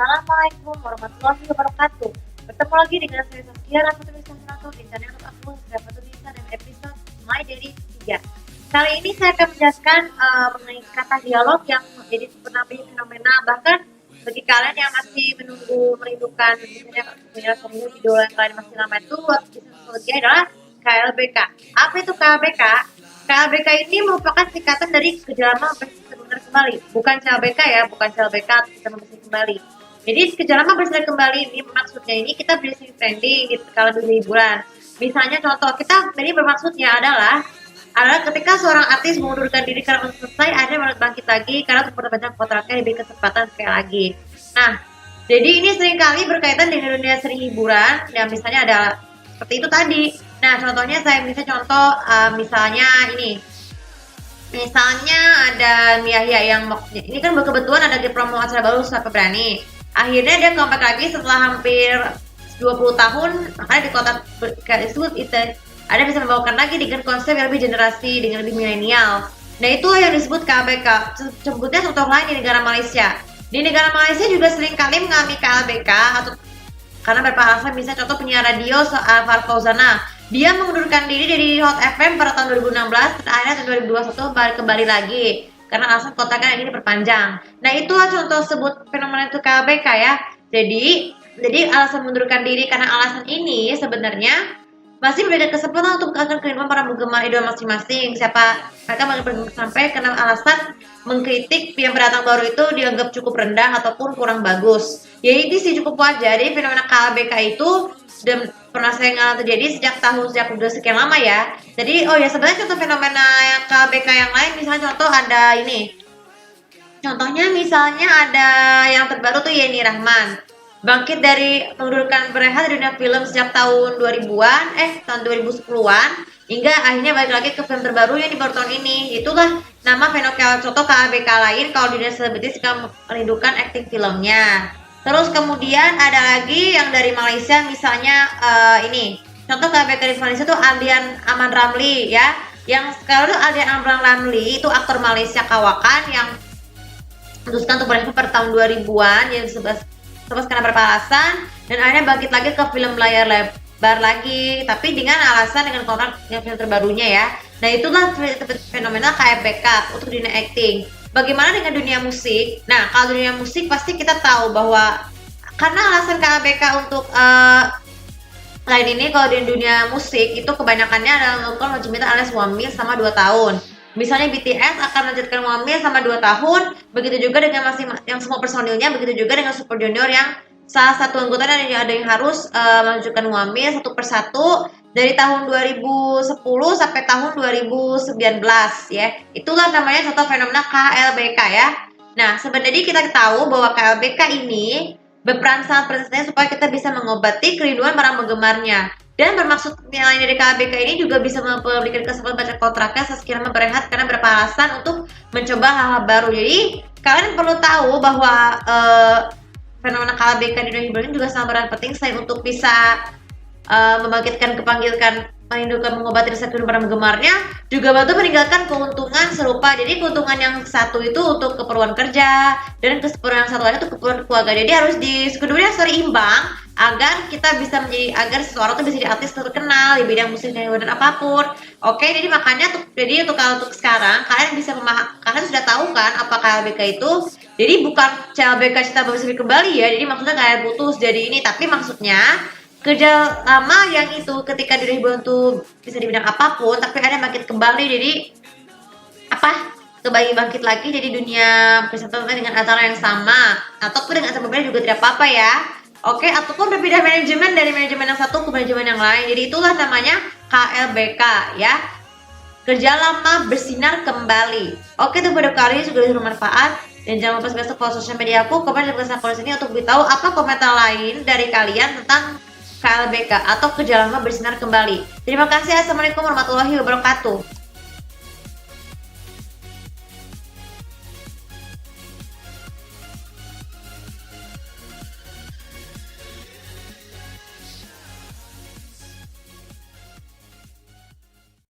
Assalamualaikum warahmatullahi wabarakatuh. Bertemu lagi dengan saya Saskia Rahmatullah Santo di channel aku Rahmatullah dan episode My Daily 3. Kali ini saya akan menjelaskan mengenai kata dialog yang menjadi sebenarnya fenomena, bahkan bagi kalian yang masih merindukan misalnya penjelasan video yang kalian masih lama itu psikologi adalah KLBK. Apa itu KLBK? KLBK ini merupakan singkatan dari kejalanan bersih kembali, bukan CLBK ya, bukan CLBK kita bersih kembali. Jadi kejalanan bersih kembali ini maksudnya ini kita bersih trending di kala dunia hiburan. Misalnya contoh kita ini bermaksudnya adalah ketika seorang artis mengundurkan diri karena selesai, akhirnya bangkit lagi karena untuk memperpanjang kontraknya diberi kesempatan sekali lagi. Nah, jadi ini seringkali berkaitan dengan dunia seni hiburan, yang misalnya ada seperti itu tadi. Nah, contohnya saya contoh misalnya ini. Misalnya ada Miyahya yang ini kan kebetulan ada di promo acara baru Siapa Berani. Akhirnya dia comeback lagi setelah hampir 20 tahun, makanya di kota disebut itu ada bisa membawakan lagi dengan konsep yang lebih generasi, dengan lebih milenial. Nah, itu yang disebut KLBK. Sebutnya contoh lain di negara Malaysia. Di negara Malaysia juga seringkali mengalami KLBK atau karena beberapa alasan, misalnya contoh penyiar radio Far Fauzana. Dia mengundurkan diri dari Hot FM pada tahun 2016 dan akhirnya tahun 2021 kembali lagi karena alasan kontraknya yang ini diperpanjang. Nah, itulah contoh sebut fenomena itu KLBK ya. Jadi alasan mengundurkan diri karena alasan ini sebenarnya masih memberikan kesempatan untuk akan kehidupan para penggemar idola masing-masing. Siapa mereka sampai karena alasan mengkritik yang pendatang baru itu dianggap cukup rendah ataupun kurang bagus. Ya itu sih cukup wajar. Jadi fenomena KLBK itu dan pernah saya terjadi sejak udah sekian lama ya. Jadi sebenarnya contoh fenomena yang KLBK yang lain, misalnya contoh ada ini. Contohnya misalnya ada yang terbaru tuh Yeni Rahman. Bangkit dari mengundurkan berehat di dunia film sejak tahun tahun 2010-an hingga akhirnya balik lagi ke film terbarunya di baru tahun ini. Itulah nama fenomena contoh KLBK lain kalau di dunia selebritis jika merindukan akting filmnya. Terus kemudian ada lagi yang dari Malaysia, misalnya ini contoh KLBK di Malaysia tuh Aldian Aman Ramli ya. Yang sekarang tuh Aldian Aman Ramli itu aktor Malaysia kawakan yang memutuskan untuk berehat pada tahun 2000-an yang sebab karena beberapa alasan dan akhirnya bangkit lagi ke film layar lebar lagi, tapi dengan alasan dengan kontrak yang film terbarunya ya. Nah, itulah fenomena KLBK untuk dunia acting. Bagaimana dengan dunia musik? Nah, kalau dunia musik pasti kita tahu bahwa karena alasan KLBK untuk lain ini, kalau di dunia musik itu kebanyakannya adalah melakukan wajib alias wamil sama 2 tahun. Misalnya BTS akan melanjutkan wamil sama 2 tahun, begitu juga dengan yang semua personilnya, begitu juga dengan Super Junior yang salah satu anggota ada yang harus melanjutkan wamil satu persatu dari tahun 2010 sampai tahun 2019 ya. Itulah namanya contoh fenomena KLBK ya. Nah, sebenarnya kita tahu bahwa KLBK ini berperan sangat penting supaya kita bisa mengobati kerinduan para penggemarnya. Dan bermaksud nilai dari KLBK ini juga bisa memberikan kesempatan baca kontraknya sekiranya berehat karena berapa alasan untuk mencoba hal-hal baru. Jadi kalian perlu tahu bahwa fenomena KLBK di dunia hiburan juga sangat berperan penting selain untuk bisa membangkitkan merindukan mengobati rasa kerinduan para penggemarnya, juga bantu meninggalkan keuntungan serupa. Jadi keuntungan yang satu itu untuk keperluan kerja dan keperluan yang satu lain untuk keperluan keluarga. Jadi harus keduanya seimbang agar kita bisa agar seseorang itu bisa jadi artis terkenal di bidang musik dan hiburan apapun. Oke, jadi makanya untuk sekarang kalian bisa kalian sudah tahu kan apa KLBK itu. Jadi bukan CLBK Cinta Bersih Kembali ya. Jadi maksudnya kalian putus jadi ini, tapi maksudnya kerja lama yang itu ketika diri hiburan bisa di bidang apapun, tapi ada bangkit kembali, jadi kembali bangkit lagi jadi dunia peserta dengan acara yang sama ataupun dengan acara berbeda juga tidak apa-apa ya. Oke, ataupun berpindah manajemen dari manajemen yang satu ke manajemen yang lain. Jadi itulah namanya KLBK ya. Kerja lama bersinar kembali. Oke, itu video kali ini sudah bermanfaat. Dan jangan lupa subscribe follow sosial media aku, komen dan tulis di sini untuk beritahu apa komentar lain dari kalian tentang KLBK atau kerja lama bersinar kembali. Terima kasih. Assalamualaikum warahmatullahi wabarakatuh.